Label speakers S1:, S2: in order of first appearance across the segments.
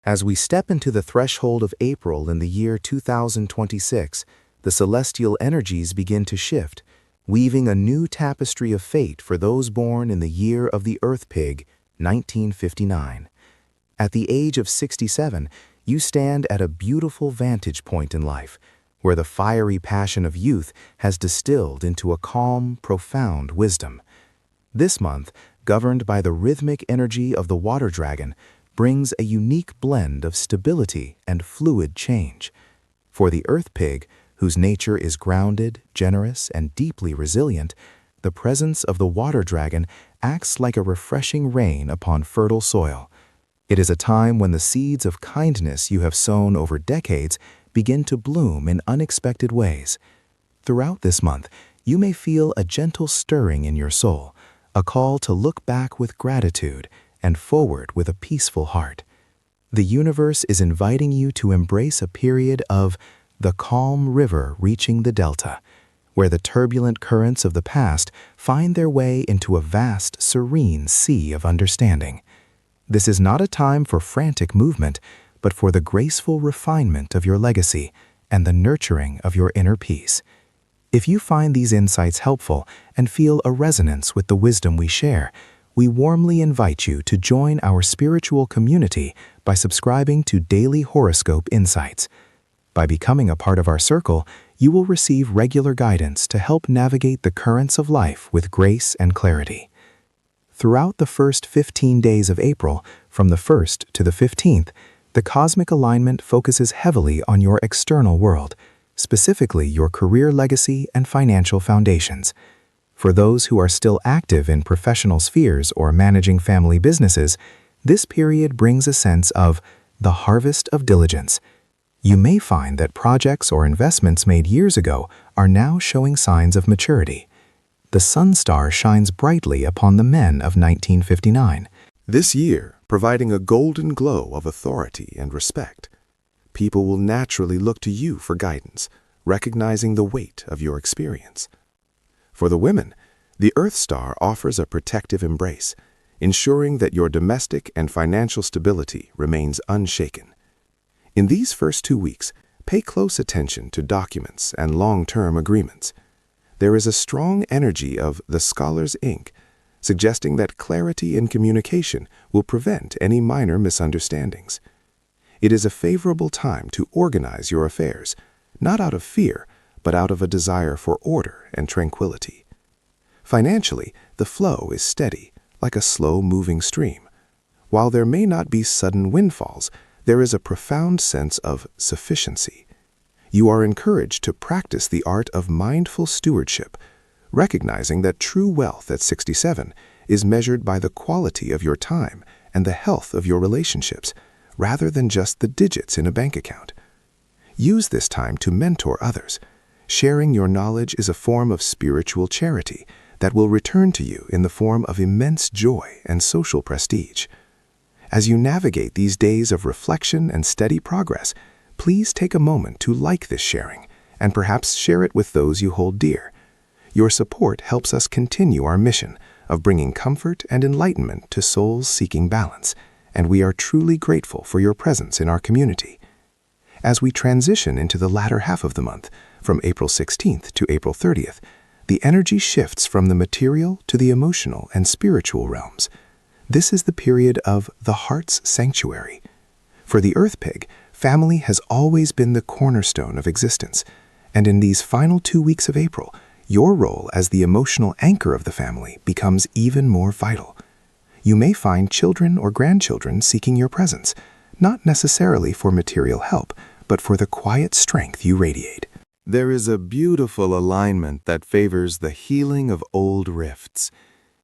S1: As we step into the threshold of April in the year 2026, the celestial energies begin to shift, weaving a new tapestry of fate for those born in the year of the Earth Pig, 1959. At the age of 67, you stand at a beautiful vantage point in life, where the fiery passion of youth has distilled into a calm, profound wisdom. This month, governed by the rhythmic energy of the water dragon, brings a unique blend of stability and fluid change. For the Earth Pig, whose nature is grounded, generous, and deeply resilient, the presence of the water dragon acts like a refreshing rain upon fertile soil. It is a time when the seeds of kindness you have sown over decades begin to bloom in unexpected ways. Throughout this month, you may feel a gentle stirring in your soul, a call to look back with gratitude and forward with a peaceful heart. The universe is inviting you to embrace a period of the calm river reaching the delta, where the turbulent currents of the past find their way into a vast, serene sea of understanding. This is not a time for frantic movement, but for the graceful refinement of your legacy and the nurturing of your inner peace. If you find these insights helpful and feel a resonance with the wisdom we share, we warmly invite you to join our spiritual community by subscribing to Daily Horoscope Insights. By becoming a part of our circle, you will receive regular guidance to help navigate the currents of life with grace and clarity. Throughout the first 15 days of April, from the 1st to the 15th, the cosmic alignment focuses heavily on your external world, specifically your career legacy and financial foundations. For those who are still active in professional spheres or managing family businesses, this period brings a sense of the harvest of diligence. You may find that projects or investments made years ago are now showing signs of maturity. The sun star shines brightly upon the men of 1959.
S2: This year, providing a golden glow of authority and respect. People will naturally look to you for guidance, recognizing the weight of your experience. For the women, the Earth Star offers a protective embrace, ensuring that your domestic and financial stability remains unshaken. In these first 2 weeks, pay close attention to documents and long-term agreements. There is a strong energy of the scholar's ink, suggesting that clarity in communication will prevent any minor misunderstandings. It is a favorable time to organize your affairs, not out of fear, but out of a desire for order and tranquility. Financially, the flow is steady, like a slow-moving stream. While there may not be sudden windfalls, there is a profound sense of sufficiency. You are encouraged to practice the art of mindful stewardship, recognizing that true wealth at 67 is measured by the quality of your time and the health of your relationships, rather than just the digits in a bank account. Use this time to mentor others. Sharing your knowledge is a form of spiritual charity that will return to you in the form of immense joy and social prestige. As you navigate these days of reflection and steady progress, please take a moment to like this sharing and perhaps share it with those you hold dear. Your support helps us continue our mission of bringing comfort and enlightenment to souls seeking balance, and we are truly grateful for your presence in our community. As we transition into the latter half of the month, from April 16th to April 30th, the energy shifts from the material to the emotional and spiritual realms. This is the period of the heart's sanctuary. For the Earth Pig, family has always been the cornerstone of existence, and in these final 2 weeks of April, your role as the emotional anchor of the family becomes even more vital. You may find children or grandchildren seeking your presence, not necessarily for material help, but for the quiet strength you radiate.
S3: There is a beautiful alignment that favors the healing of old rifts.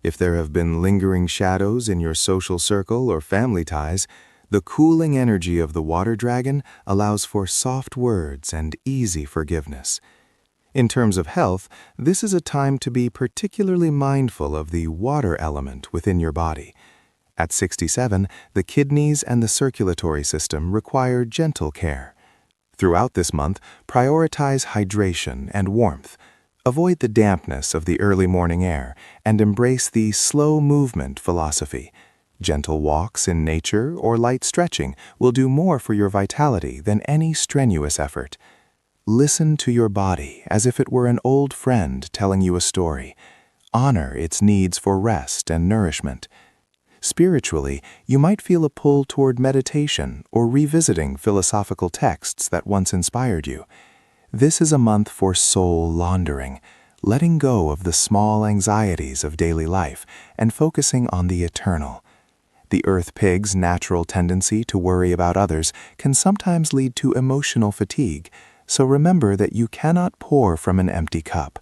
S3: If there have been lingering shadows in your social circle or family ties, the cooling energy of the water dragon allows for soft words and easy forgiveness. In terms of health, this is a time to be particularly mindful of the water element within your body. At 67, the kidneys and the circulatory system require gentle care. Throughout this month, prioritize hydration and warmth. Avoid the dampness of the early morning air and embrace the slow movement philosophy. Gentle walks in nature or light stretching will do more for your vitality than any strenuous effort. Listen to your body as if it were an old friend telling you a story. Honor its needs for rest and nourishment. Spiritually, you might feel a pull toward meditation or revisiting philosophical texts that once inspired you. This is a month for soul laundering, letting go of the small anxieties of daily life and focusing on the eternal. The earth pig's natural tendency to worry about others can sometimes lead to emotional fatigue, so remember that you cannot pour from an empty cup.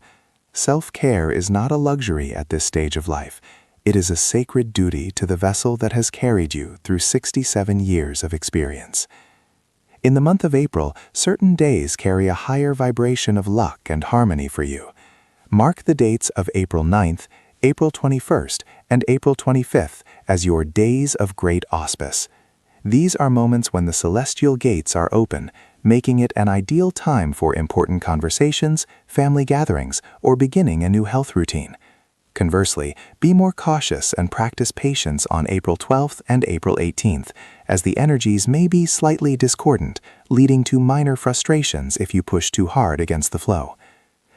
S3: Self-care is not a luxury at this stage of life. It is a sacred duty to the vessel that has carried you through 67 years of experience. In the month of April, certain days carry a higher vibration of luck and harmony for you. Mark the dates of April 9th, April 21st, and April 25th as your days of great auspice. These are moments when the celestial gates are open, making it an ideal time for important conversations, family gatherings, or beginning a new health routine. Conversely, be more cautious and practice patience on April 12th and April 18th, as the energies may be slightly discordant, leading to minor frustrations if you push too hard against the flow.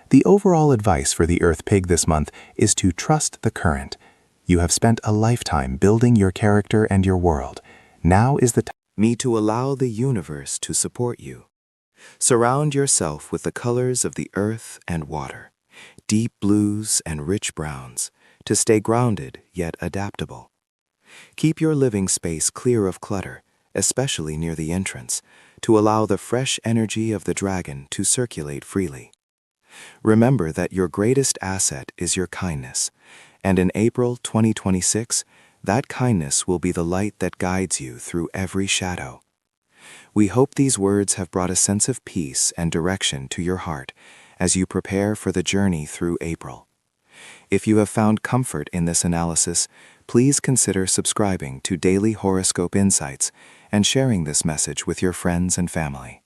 S3: The overall advice for the Earth Pig this month is to trust the current. You have spent a lifetime building your character and your world. Now is the time to allow the universe to support you. Surround yourself with the colors of the earth and water, deep blues and rich browns, to stay grounded yet adaptable. Keep your living space clear of clutter, especially near the entrance, to allow the fresh energy of the dragon to circulate freely. Remember that your greatest asset is your kindness, and in April 2026, that kindness will be the light that guides you through every shadow. We hope these words have brought a sense of peace and direction to your heart as you prepare for the journey through April. If you have found comfort in this analysis, please consider subscribing to Daily Horoscope Insights and sharing this message with your friends and family.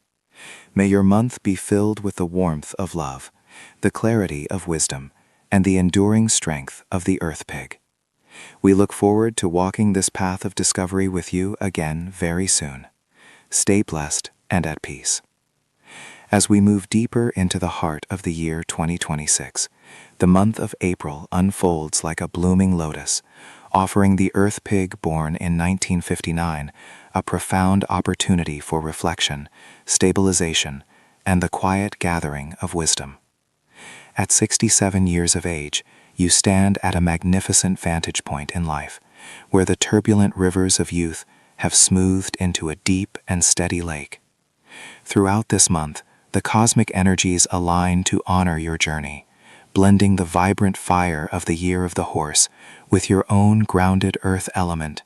S3: May your month be filled with the warmth of love, the clarity of wisdom, and the enduring strength of the Earth Pig. We look forward to walking this path of discovery with you again very soon. Stay blessed and at peace. As we move deeper into the heart of the year 2026, the month of April unfolds like a blooming lotus, offering the Earth Pig born in 1959 a profound opportunity for reflection, stabilization, and the quiet gathering of wisdom. At 67 years of age, you stand at a magnificent vantage point in life, where the turbulent rivers of youth have smoothed into a deep and steady lake. Throughout this month, the cosmic energies align to honor your journey, blending the vibrant fire of the year of the horse with your own grounded earth element.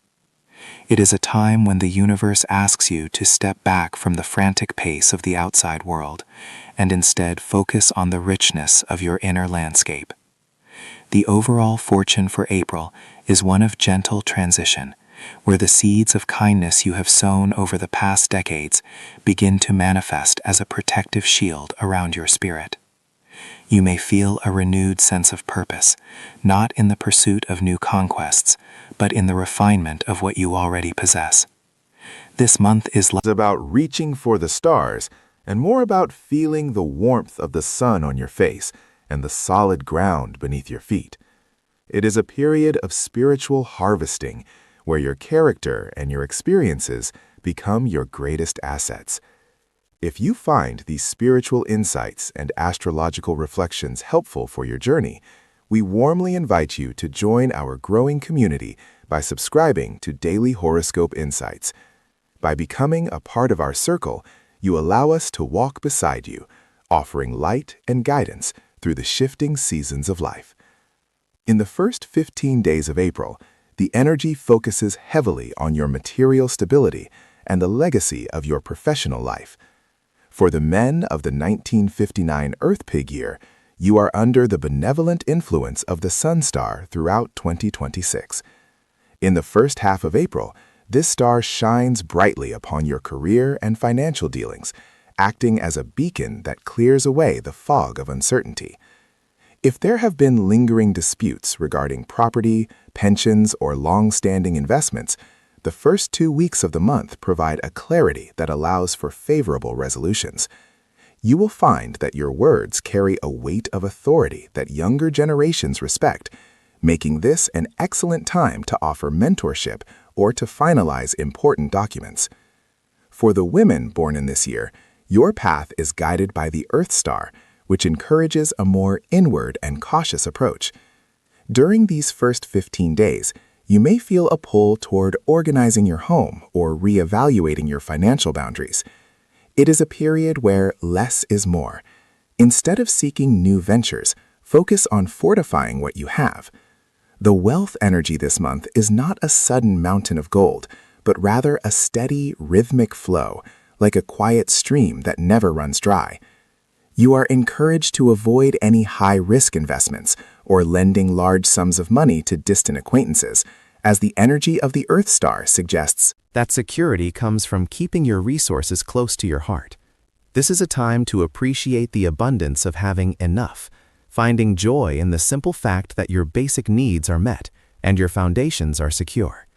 S3: It is a time when the universe asks you to step back from the frantic pace of the outside world and instead focus on the richness of your inner landscape. The overall fortune for April is one of gentle transition, where the seeds of kindness you have sown over the past decades begin to manifest as a protective shield around your spirit. You may feel a renewed sense of purpose, not in the pursuit of new conquests, but in the refinement of what you already possess. This month is
S2: about reaching for the stars and more about feeling the warmth of the sun on your face and the solid ground beneath your feet. It is a period of spiritual harvesting where your character and your experiences become your greatest assets. If you find these spiritual insights and astrological reflections helpful for your journey, we warmly invite you to join our growing community by subscribing to Daily Horoscope Insights. By becoming a part of our circle, you allow us to walk beside you, offering light and guidance through the shifting seasons of life. In the first 15 days of April, the energy focuses heavily on your material stability and the legacy of your professional life. For the men of the 1959 Earth Pig year, you are under the benevolent influence of the Sun Star throughout 2026. In the first half of April, this star shines brightly upon your career and financial dealings, acting as a beacon that clears away the fog of uncertainty. If there have been lingering disputes regarding property, pensions, or long-standing investments, the first 2 weeks of the month provide a clarity that allows for favorable resolutions. You will find that your words carry a weight of authority that younger generations respect, making this an excellent time to offer mentorship or to finalize important documents. For the women born in this year, your path is guided by the Earth Star, which encourages a more inward and cautious approach. During these first 15 days, you may feel a pull toward organizing your home or reevaluating your financial boundaries. It is a period where less is more. Instead of seeking new ventures, focus on fortifying what you have. The wealth energy this month is not a sudden mountain of gold, but rather a steady, rhythmic flow, like a quiet stream that never runs dry. You are encouraged to avoid any high-risk investments or lending large sums of money to distant acquaintances, as the energy of the Earth Star suggests
S1: that security comes from keeping your resources close to your heart. This is a time to appreciate the abundance of having enough, finding joy in the simple fact that your basic needs are met and your foundations are secure.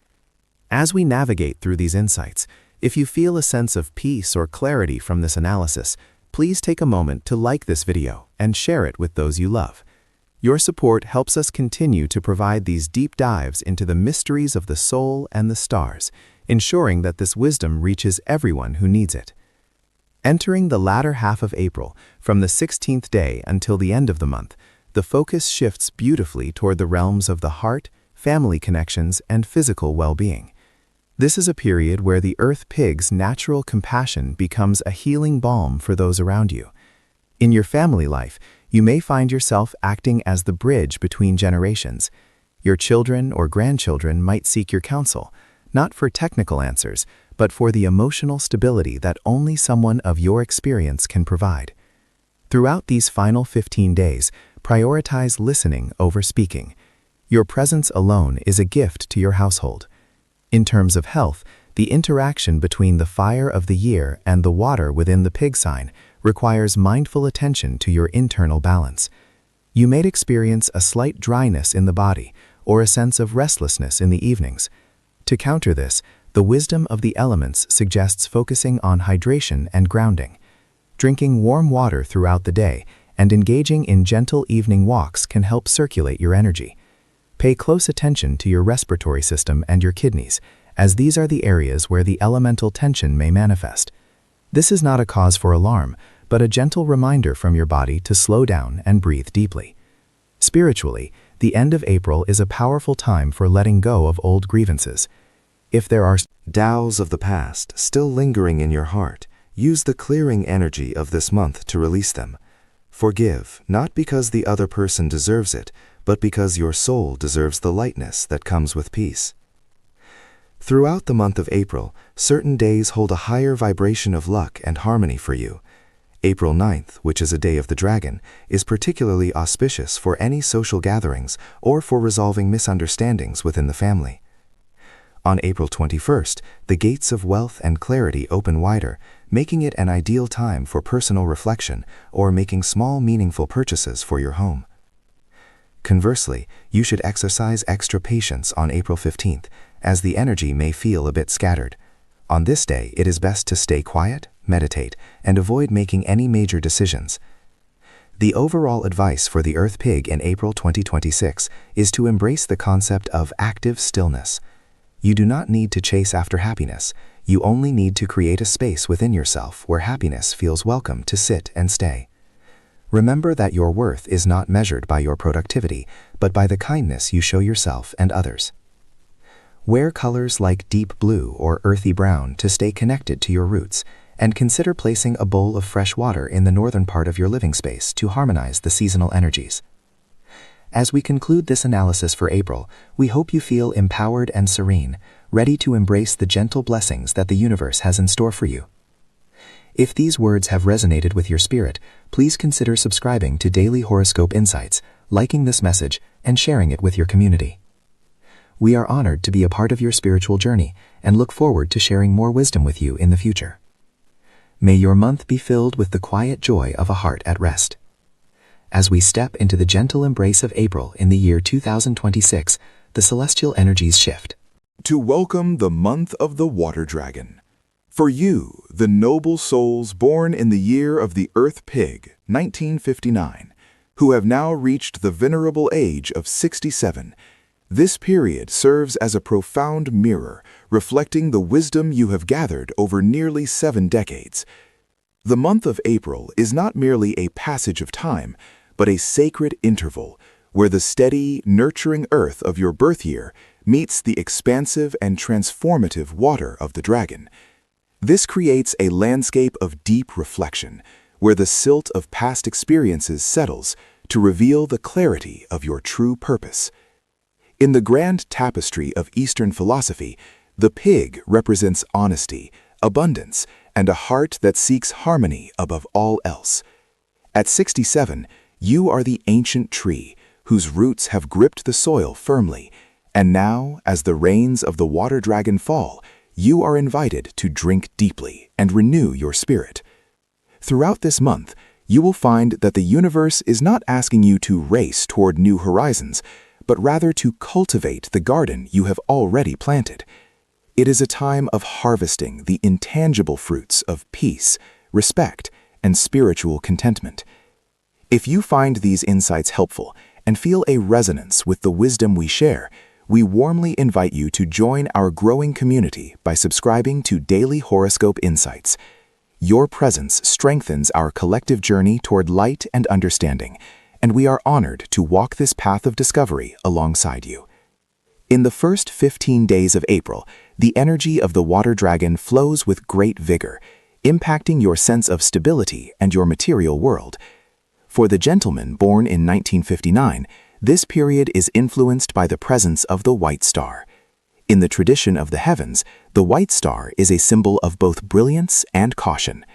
S1: As we navigate through these insights, if you feel a sense of peace or clarity from this analysis, please take a moment to like this video and share it with those you love. Your support helps us continue to provide these deep dives into the mysteries of the soul and the stars, ensuring that this wisdom reaches everyone who needs it. Entering the latter half of April, from the 16th day until the end of the month, the focus shifts beautifully toward the realms of the heart, family connections, and physical well-being. This is a period where the Earth Pig's natural compassion becomes a healing balm for those around you. In your family life, you may find yourself acting as the bridge between generations. Your children or grandchildren might seek your counsel, not for technical answers, but for the emotional stability that only someone of your experience can provide. Throughout these final 15 days, prioritize listening over speaking. Your presence alone is a gift to your household. In terms of health, the interaction between the fire of the year and the water within the pig sign requires mindful attention to your internal balance. You may experience a slight dryness in the body or a sense of restlessness in the evenings. To counter this, the wisdom of the elements suggests focusing on hydration and grounding. Drinking warm water throughout the day and engaging in gentle evening walks can help circulate your energy. Pay close attention to your respiratory system and your kidneys, as these are the areas where the elemental tension may manifest. This is not a cause for alarm, but a gentle reminder from your body to slow down and breathe deeply. Spiritually, the end of April is a powerful time for letting go of old grievances. If there are
S3: doubts of the past still lingering in your heart, use the clearing energy of this month to release them. Forgive, not because the other person deserves it, but because your soul deserves the lightness that comes with peace. Throughout the month of April, certain days hold a higher vibration of luck and harmony for you. April 9th, which is a day of the dragon, is particularly auspicious for any social gatherings or for resolving misunderstandings within the family. On April 21st, the gates of wealth and clarity open wider, making it an ideal time for personal reflection or making small meaningful purchases for your home. Conversely, you should exercise extra patience on April 15th, as the energy may feel a bit scattered. On this day, it is best to stay quiet, meditate, and avoid making any major decisions. The overall advice for the Earth Pig in April 2026 is to embrace the concept of active stillness. You do not need to chase after happiness. You only need to create a space within yourself where happiness feels welcome to sit and stay. Remember that your worth is not measured by your productivity, but by the kindness you show yourself and others. Wear colors like deep blue or earthy brown to stay connected to your roots, and consider placing a bowl of fresh water in the northern part of your living space to harmonize the seasonal energies. As we conclude this analysis for April, we hope you feel empowered and serene, ready to embrace the gentle blessings that the universe has in store for you. If these words have resonated with your spirit, please consider subscribing to Daily Horoscope Insights, liking this message, and sharing it with your community. We are honored to be a part of your spiritual journey and look forward to sharing more wisdom with you in the future. May your month be filled with the quiet joy of a heart at rest.
S1: As we step into the gentle embrace of April in the year 2026, the celestial energies shift.
S3: To welcome the month of the Water Dragon. For you, the noble souls born in the year of the Earth Pig, 1959, who have now reached the venerable age of 67, this period serves as a profound mirror reflecting the wisdom you have gathered over nearly 7 decades. The month of April is not merely a passage of time, but a sacred interval where the steady, nurturing earth of your birth year meets the expansive and transformative water of the dragon. This creates a landscape of deep reflection, where the silt of past experiences settles to reveal the clarity of your true purpose. In the grand tapestry of Eastern philosophy, the pig represents honesty, abundance, and a heart that seeks harmony above all else. At 67, you are the ancient tree whose roots have gripped the soil firmly, and now, as the rains of the water dragon fall, you are invited to drink deeply and renew your spirit. Throughout this month, you will find that the universe is not asking you to race toward new horizons, but rather to cultivate the garden you have already planted. It is a time of harvesting the intangible fruits of peace, respect, and spiritual contentment. If you find these insights helpful and feel a resonance with the wisdom we share, we warmly invite you to join our growing community by subscribing to Daily Horoscope Insights. Your presence strengthens our collective journey toward light and understanding, and we are honored to walk this path of discovery alongside you. In the first 15 days of April, the energy of the water dragon flows with great vigor, impacting your sense of stability and your material world. For the gentleman born in 1959, this period is influenced by the presence of the white star. In the tradition of the heavens, the white star is a symbol of both brilliance and caution.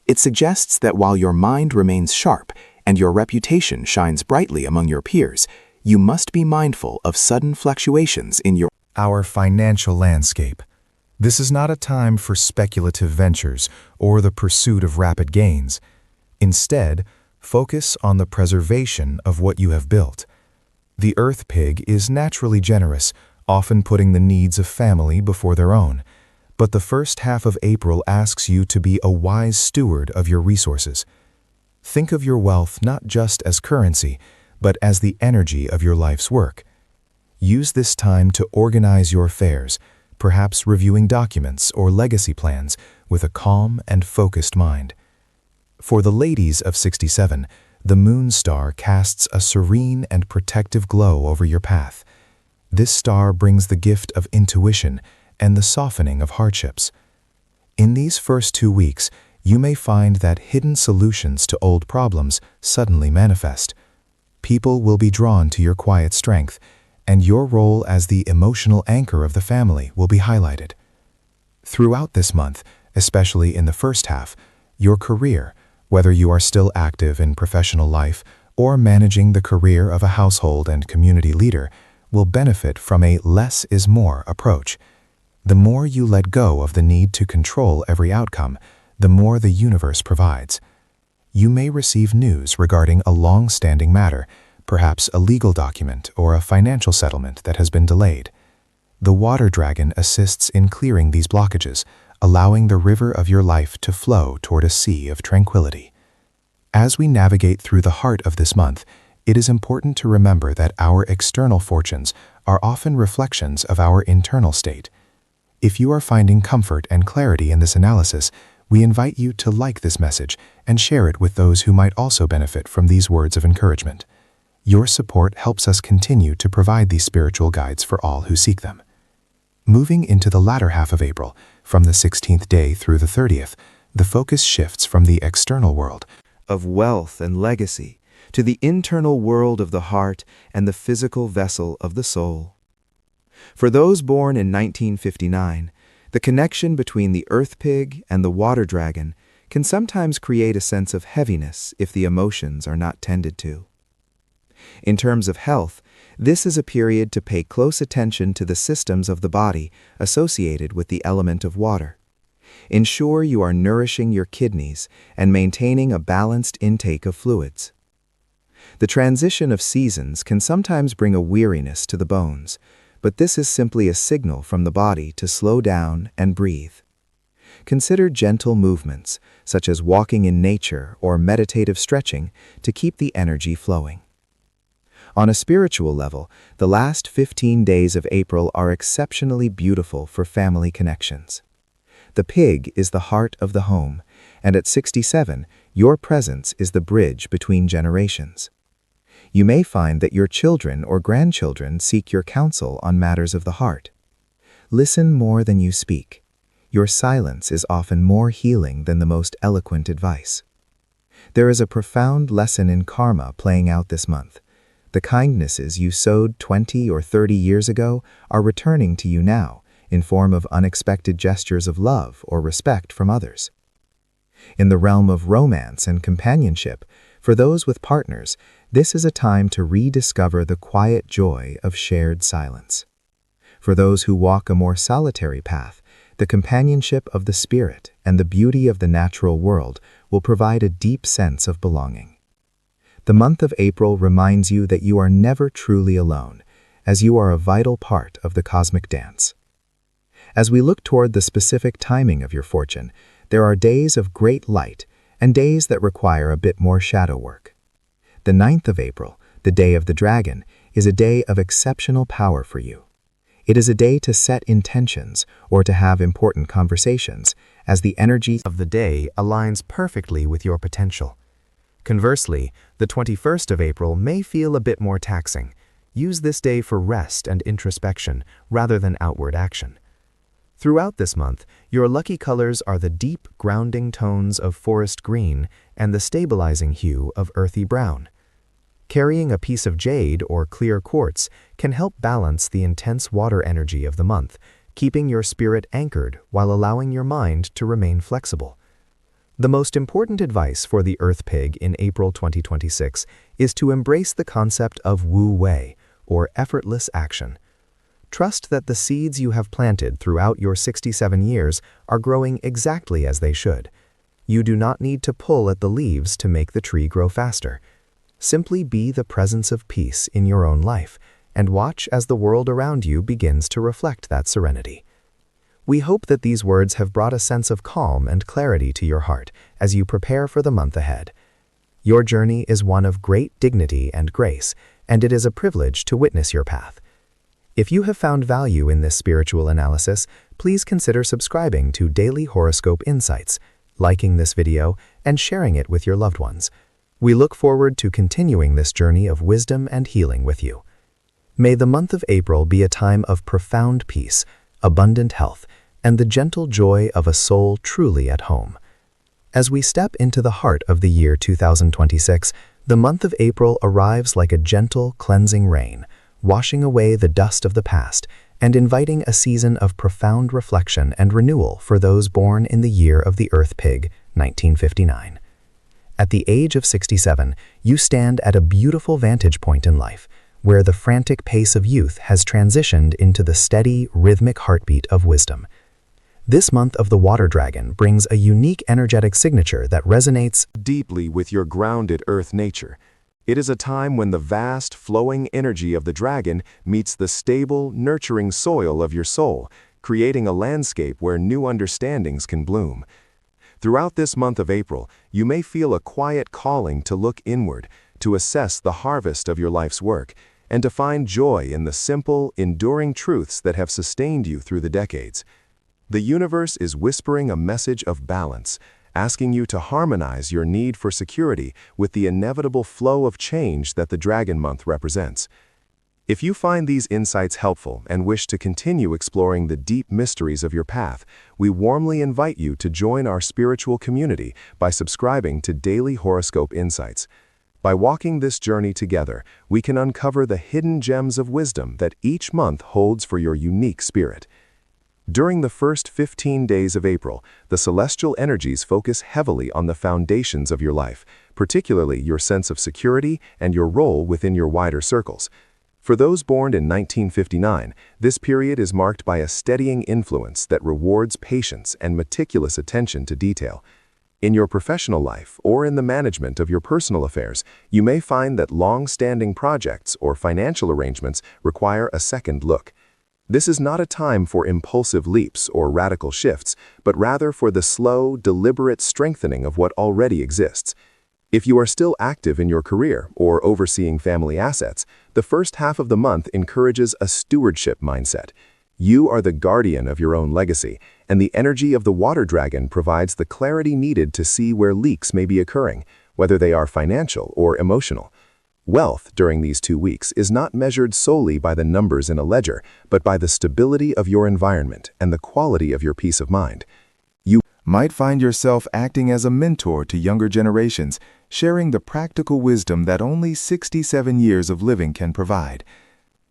S3: It suggests that while your mind remains sharp and your reputation shines brightly among your peers, you must be mindful of sudden fluctuations in
S2: our financial landscape. This is not a time for speculative ventures or the pursuit of rapid gains. Instead, focus on the preservation of what you have built. The earth pig is naturally generous, often putting the needs of family before their own. But the first half of April asks you to be a wise steward of your resources. Think of your wealth not just as currency, but as the energy of your life's work. Use this time to organize your affairs, perhaps reviewing documents or legacy plans with a calm and focused mind. For the ladies of 67, the moon star casts a serene and protective glow over your path. This star brings the gift of intuition and the softening of hardships. In these first 2 weeks, you may find that hidden solutions to old problems suddenly manifest. People will be drawn to your quiet strength, and your role as the emotional anchor of the family will be highlighted. Throughout this month, especially in the first half, your career, whether you are still active in professional life or managing the career of a household and community leader, will benefit from a less is more approach. The more you let go of the need to control every outcome, the more the universe provides. You may receive news regarding a long-standing matter, perhaps a legal document or a financial settlement that has been delayed. The water dragon assists in clearing these blockages, allowing the river of your life to flow toward a sea of tranquility. As we navigate through the heart of this month, it is important to remember that our external fortunes are often reflections of our internal state. If you are finding comfort and clarity in this analysis, we invite you to like this message and share it with those who might also benefit from these words of encouragement. Your support helps us continue to provide these spiritual guides for all who seek them. Moving into the latter half of April, from the 16th day through the 30th, the focus shifts from the external world
S3: of wealth and legacy to the internal world of the heart and the physical vessel of the soul. For those born in 1959, the connection between the earth pig and the water dragon can sometimes create a sense of heaviness if the emotions are not tended to. In terms of health, this is a period to pay close attention to the systems of the body associated with the element of water. Ensure you are nourishing your kidneys and maintaining a balanced intake of fluids.
S1: The transition of seasons can sometimes bring a weariness to the bones, but this is simply a signal from the body to slow down and breathe. Consider gentle movements, such as walking in nature or meditative stretching, to keep the energy flowing. On a spiritual level, the last 15 days of April are exceptionally beautiful for family connections. The pig is the heart of the home, and at 67, your presence is the bridge between generations. You may find that your children or grandchildren seek your counsel on matters of the heart. Listen more than you speak. Your silence is often more healing than the most eloquent advice. There is a profound lesson in karma playing out this month. The kindnesses you sowed 20 or 30 years ago are returning to you now in form of unexpected gestures of love or respect from others. In the realm of romance and companionship, for those with partners, this is a time to rediscover the quiet joy of shared silence. For those who walk a more solitary path, the companionship of the spirit and the beauty of the natural world will provide a deep sense of belonging. The month of April reminds you that you are never truly alone, as you are a vital part of the cosmic dance. As we look toward the specific timing of your fortune, there are days of great light and days that require a bit more shadow work. The 9th of April, the day of the dragon, is a day of exceptional power for you. It is a day to set intentions or to have important conversations, as the energy of the day aligns perfectly with your potential. Conversely, the 21st of April may feel a bit more taxing. Use this day for rest and introspection rather than outward action. Throughout this month, your lucky colors are the deep, grounding tones of forest green and the stabilizing hue of earthy brown. Carrying a piece of jade or clear quartz can help balance the intense water energy of the month, keeping your spirit anchored while allowing your mind to remain flexible. The most important advice for the Earth Pig in April 2026 is to embrace the concept of Wu Wei, or effortless action. Trust that the seeds you have planted throughout your 67 years are growing exactly as they should. You do not need to pull at the leaves to make the tree grow faster. Simply be the presence of peace in your own life, and watch as the world around you begins to reflect that serenity. We hope that these words have brought a sense of calm and clarity to your heart as you prepare for the month ahead. Your journey is one of great dignity and grace, and it is a privilege to witness your path. If you have found value in this spiritual analysis, please consider subscribing to Daily Horoscope Insights, liking this video, and sharing it with your loved ones. We look forward to continuing this journey of wisdom and healing with you. May the month of April be a time of profound peace, abundant health, and the gentle joy of a soul truly at home. As we step into the heart of the year 2026, the month of April arrives like a gentle, cleansing rain, washing away the dust of the past and inviting a season of profound reflection and renewal for those born in the year of the Earth Pig, 1959. At the age of 67, you stand at a beautiful vantage point in life, where the frantic pace of youth has transitioned into the steady, rhythmic heartbeat of wisdom. This month of the Water Dragon brings a unique energetic signature that resonates
S2: deeply with your grounded earth nature. It is a time when the vast, flowing energy of the dragon meets the stable, nurturing soil of your soul, creating a landscape where new understandings can bloom. Throughout this month of April, you may feel a quiet calling to look inward, to assess the harvest of your life's work, and to find joy in the simple, enduring truths that have sustained you through the decades. The universe is whispering a message of balance, asking you to harmonize your need for security with the inevitable flow of change that the Dragon Month represents. If you find these insights helpful and wish to continue exploring the deep mysteries of your path, we warmly invite you to join our spiritual community by subscribing to Daily Horoscope Insights. By walking this journey together, we can uncover the hidden gems of wisdom that each month holds for your unique spirit. During the first 15 days of April, the celestial energies focus heavily on the foundations of your life, particularly your sense of security and your role within your wider circles. For those born in 1959, this period is marked by a steadying influence that rewards patience and meticulous attention to detail.
S1: In your professional life or in the management of your personal affairs, you may find that long-standing projects or financial arrangements require a second look. This is not a time for impulsive leaps or radical shifts, but rather for the slow, deliberate strengthening of what already exists. If you are still active in your career or overseeing family assets, the first half of the month encourages a stewardship mindset. You are the guardian of your own legacy, and the energy of the water dragon provides the clarity needed to see where leaks may be occurring, whether they are financial or emotional. Wealth during these 2 weeks is not measured solely by the numbers in a ledger, but by the stability of your environment and the quality of your peace of mind. You might find yourself acting as a mentor to younger generations, sharing the practical wisdom that only 67 years of living can provide.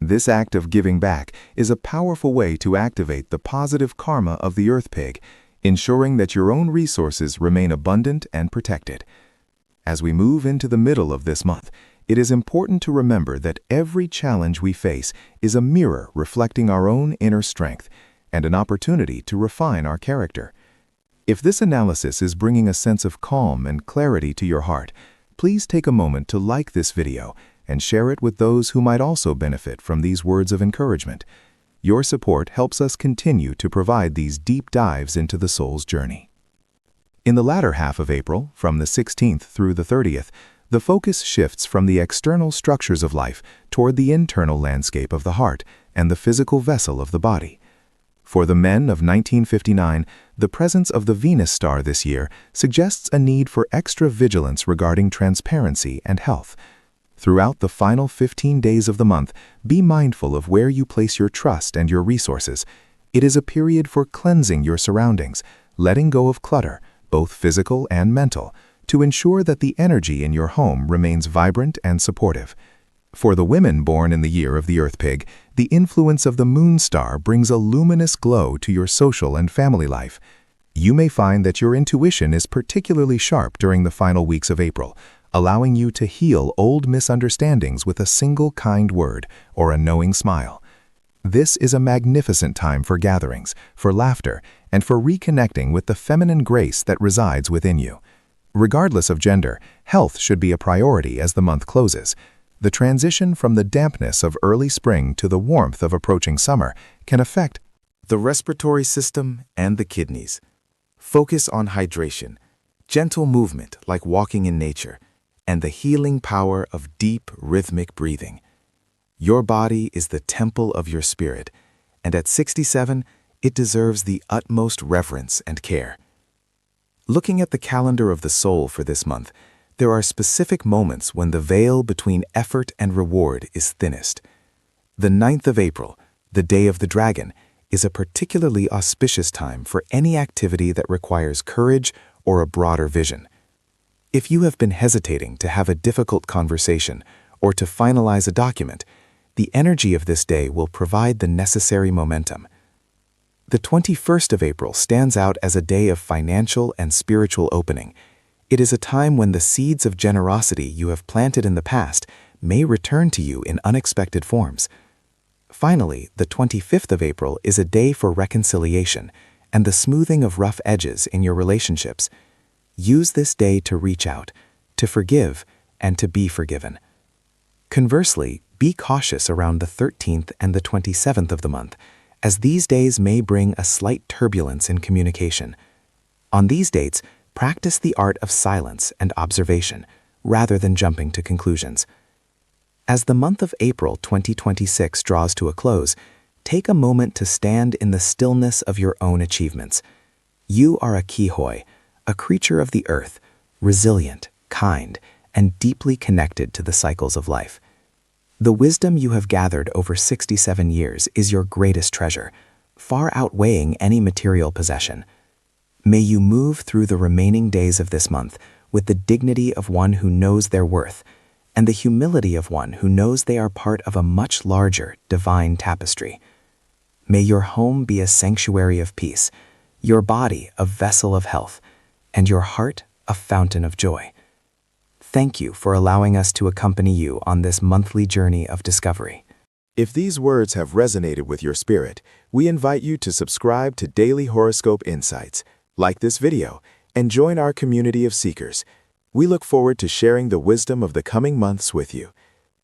S1: This act of giving back is a powerful way to activate the positive karma of the Earth Pig, ensuring that your own resources remain abundant and protected. As we move into the middle of this month, it is important to remember that every challenge we face is a mirror reflecting our own inner strength and an opportunity to refine our character. If this analysis is bringing a sense of calm and clarity to your heart, please take a moment to like this video and share it with those who might also benefit from these words of encouragement. Your support helps us continue to provide these deep dives into the soul's journey. In the latter half of April, from the 16th through the 30th, the focus shifts from the external structures of life toward the internal landscape of the heart and the physical vessel of the body. For the men of 1959, the presence of the Venus star this year suggests a need for extra vigilance regarding transparency and health. Throughout the final 15 days of the month, be mindful of where you place your trust and your resources. It is a period for cleansing your surroundings, letting go of clutter, both physical and mental, to ensure that the energy in your home remains vibrant and supportive. For the women born in the year of the Earth Pig, the influence of the moon star brings a luminous glow to your social and family life. You may find that your intuition is particularly sharp during the final weeks of April, allowing you to heal old misunderstandings with a single kind word or a knowing smile. This is a magnificent time for gatherings, for laughter, and for reconnecting with the feminine grace that resides within you. Regardless of gender, health should be a priority as the month closes. The transition from the dampness of early spring to the warmth of approaching summer can affect the respiratory system and the kidneys. Focus on hydration, gentle movement like walking in nature, and the healing power of deep, rhythmic breathing. Your body is the temple of your spirit, and at 67, it deserves the utmost reverence and care. Looking at the calendar of the soul for this month, there are specific moments when the veil between effort and reward is thinnest. The 9th of April, the Day of the Dragon, is a particularly auspicious time for any activity that requires courage or a broader vision. If you have been hesitating to have a difficult conversation or to finalize a document, the energy of this day will provide the necessary momentum. The 21st of April stands out as a day of financial and spiritual opening. It is a time when the seeds of generosity you have planted in the past may return to you in unexpected forms. Finally, the 25th of April is a day for reconciliation and the smoothing of rough edges in your relationships. Use this day to reach out, to forgive, and to be forgiven. Conversely, be cautious around the 13th and the 27th of the month, as these days may bring a slight turbulence in communication. On these dates, practice the art of silence and observation, rather than jumping to conclusions. As the month of April 2026 draws to a close, take a moment to stand in the stillness of your own achievements. You are a Kihoi, a creature of the earth, resilient, kind, and deeply connected to the cycles of life. The wisdom you have gathered over 67 years is your greatest treasure, far outweighing any material possession. May you move through the remaining days of this month with the dignity of one who knows their worth and the humility of one who knows they are part of a much larger, divine tapestry. May your home be a sanctuary of peace, your body a vessel of health, and your heart a fountain of joy. Thank you for allowing us to accompany you on this monthly journey of discovery.
S3: If these words have resonated with your spirit, we invite you to subscribe to Daily Horoscope Insights, like this video,
S1: and join our community of seekers. We look forward to sharing the wisdom of the coming months with you.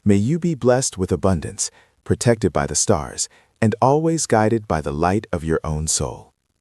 S1: May you be blessed with abundance, protected by the stars, and always guided by the light of your own soul.